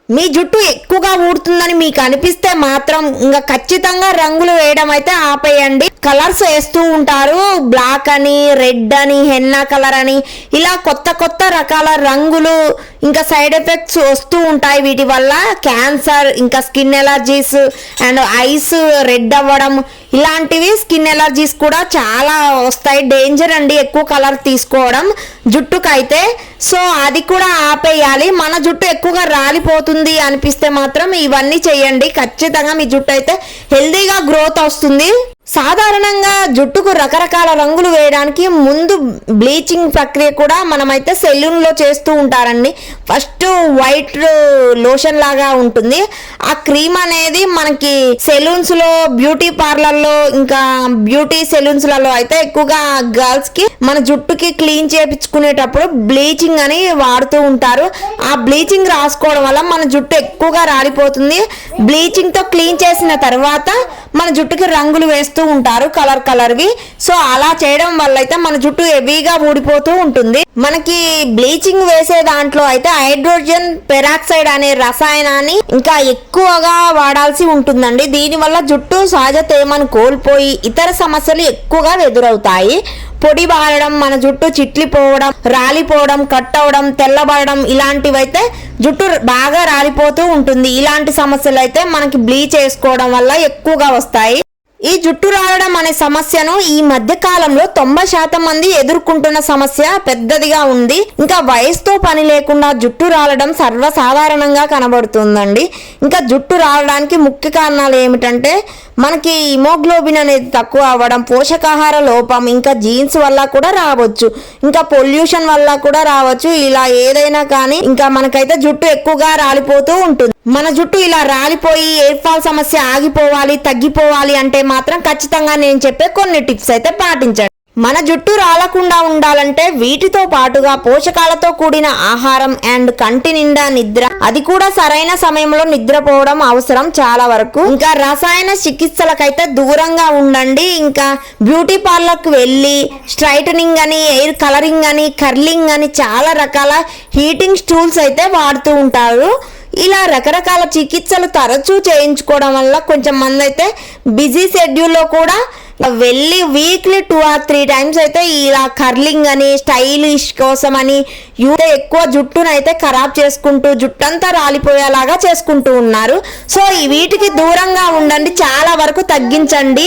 మీ జుట్టు ఎక్కువగా ఊడుతుందని మీకు అనిపిస్తే మాత్రం ఇంకా ఖచ్చితంగా రంగులు వేయడం అయితే ఆపేయండి. కలర్స్ వేస్తూ ఉంటారు, బ్లాక్ అని, రెడ్ అని, హెన్నా కలర్ అని, ఇలా కొత్త కొత్త రకాల రంగులు ఇంకా సైడ్ ఎఫెక్ట్స్ వస్తూ ఉంటాయి. వీటి వల్ల క్యాన్సర్, ఇంకా skin allergies and eyes red అవ్వడం, ఇలాంటివి స్కిన్ ఎలర్జీస్ కూడా చాలా వస్తాయి. డేంజర్ అండి ఎక్కువ కలర్ తీసుకోవడం జుట్టుకైతే. సో అది కూడా ఆపేయాలి. మన జుట్టు ఎక్కువగా రాలిపోతుంది అనిపిస్తే మాత్రం ఇవన్నీ చేయండి. ఖచ్చితంగా మీ జుట్టు అయితే హెల్దీగా గ్రోత్ వస్తుంది. సాధారణంగా జుట్టుకు రకరకాల రంగులు వేయడానికి ముందు బ్లీచింగ్ ప్రక్రియ కూడా మనమైతే సెలూన్లో చేస్తూ ఉంటారండి. ఫస్ట్ వైట్ లోషన్ లాగా ఉంటుంది. ఆ క్రీమ్ అనేది మనకి సెలూన్స్లో, బ్యూటీ పార్లర్లో, ఇంకా బ్యూటీ సెలూన్స్లలో అయితే ఎక్కువగా గర్ల్స్కి మన జుట్టుకి క్లీన్ చేయించుకునేటప్పుడు బ్లీచింగ్ అని వాడుతూ ఉంటారు. ఆ బ్లీచింగ్ రాసుకోవడం వల్ల మన జుట్టు ఎక్కువగా రాలిపోతుంది. బ్లీచింగ్తో క్లీన్ చేసిన తర్వాత మన జుట్టుకి రంగులు వేస్తూ ఉంటారు, కలర్వి. సో అలా చేయడం వల్ల అయితే మన జుట్టు హెవీగా ఊడిపోతూ ఉంటుంది. మనకి బ్లీచింగ్ వేసే దాంట్లో అయితే హైడ్రోజన్ పెరాక్సైడ్ అనే రసాయనాన్ని ఇంకా ఎక్కువగా వాడాల్సి ఉంటుందండి. దీనివల్ల జుట్టు సహజ తేమను కోల్పోయి ఇతర సమస్యలు ఎక్కువగా ఎదురవుతాయి. పొడి బారడం, మన జుట్టు చిట్లిపోవడం, రాలిపోవడం, కట్ అవడం, తెల్లబడడం, ఇలాంటివైతే జుట్టు బాగా రాలిపోతూ ఉంటుంది. ఇలాంటి సమస్యలు అయితే మనకి బ్లీచ్ చేసుకోవడం వల్ల ఎక్కువగా వస్తాయి. ఈ జుట్టు రాలడం అనే సమస్యను ఈ మధ్య కాలంలో 90% మంది ఎదుర్కొంటున్న సమస్య పెద్దదిగా ఉంది. ఇంకా వయసుతో పని లేకుండా జుట్టు రాలడం సర్వసాధారణంగా కనబడుతుందండి. ఇంకా జుట్టు రాలడానికి ముఖ్య కారణాలు ఏమిటంటే మనకి హిమోగ్లోబిన్ అనేది తక్కువ అవ్వడం, పోషకాహార లోపం, ఇంకా జీన్స్ వల్ల కూడా రావచ్చు, ఇంకా పొల్యూషన్ వల్ల కూడా రావచ్చు. ఇలా ఏదైనా కానీ ఇంకా మనకైతే జుట్టు ఎక్కువగా రాలిపోతూ ఉంటుంది. మన జుట్టు ఇలా రాలిపోయి హెయిర్ ఫాల్ సమస్య ఆగిపోవాలి, తగ్గిపోవాలి అంటే మాత్రం ఖచ్చితంగా నేను చెప్పే కొన్ని టిప్స్ అయితే పాటించండి. మన జుట్టు రాలకుండా ఉండాలంటే వీటితో పాటుగా పోషకాలతో కూడిన ఆహారం అండ్ కంటి నిండా నిద్ర, అది కూడా సరైన సమయంలో నిద్రపోవడం అవసరం చాలా వరకు. ఇంకా రసాయన చికిత్సలకైతే దూరంగా ఉండండి. ఇంకా బ్యూటీ పార్లర్కి వెళ్ళి స్ట్రైటనింగ్ అని, హెయిర్ కలరింగ్ అని, కర్లింగ్ అని చాలా రకాల హీటింగ్ టూల్స్ అయితే వాడుతూ ఉంటారు. ఇలా రకరకాల చికిత్సలు తరచూ చేయించుకోవడం వల్ల కొంచెం మంది అయితే బిజీ షెడ్యూల్లో కూడా వెళ్ళి వీక్లీ 2 or 3 times అయితే ఇలా కర్లింగ్ అని, స్టైలిష్ కోసం అని ఎక్కువ జుట్టును అయితే ఖరాబ్ చేసుకుంటూ జుట్టంతా రాలిపోయేలాగా చేసుకుంటూ ఉన్నారు. సో వీటికి దూరంగా ఉండండి, చాలా వరకు తగ్గించండి.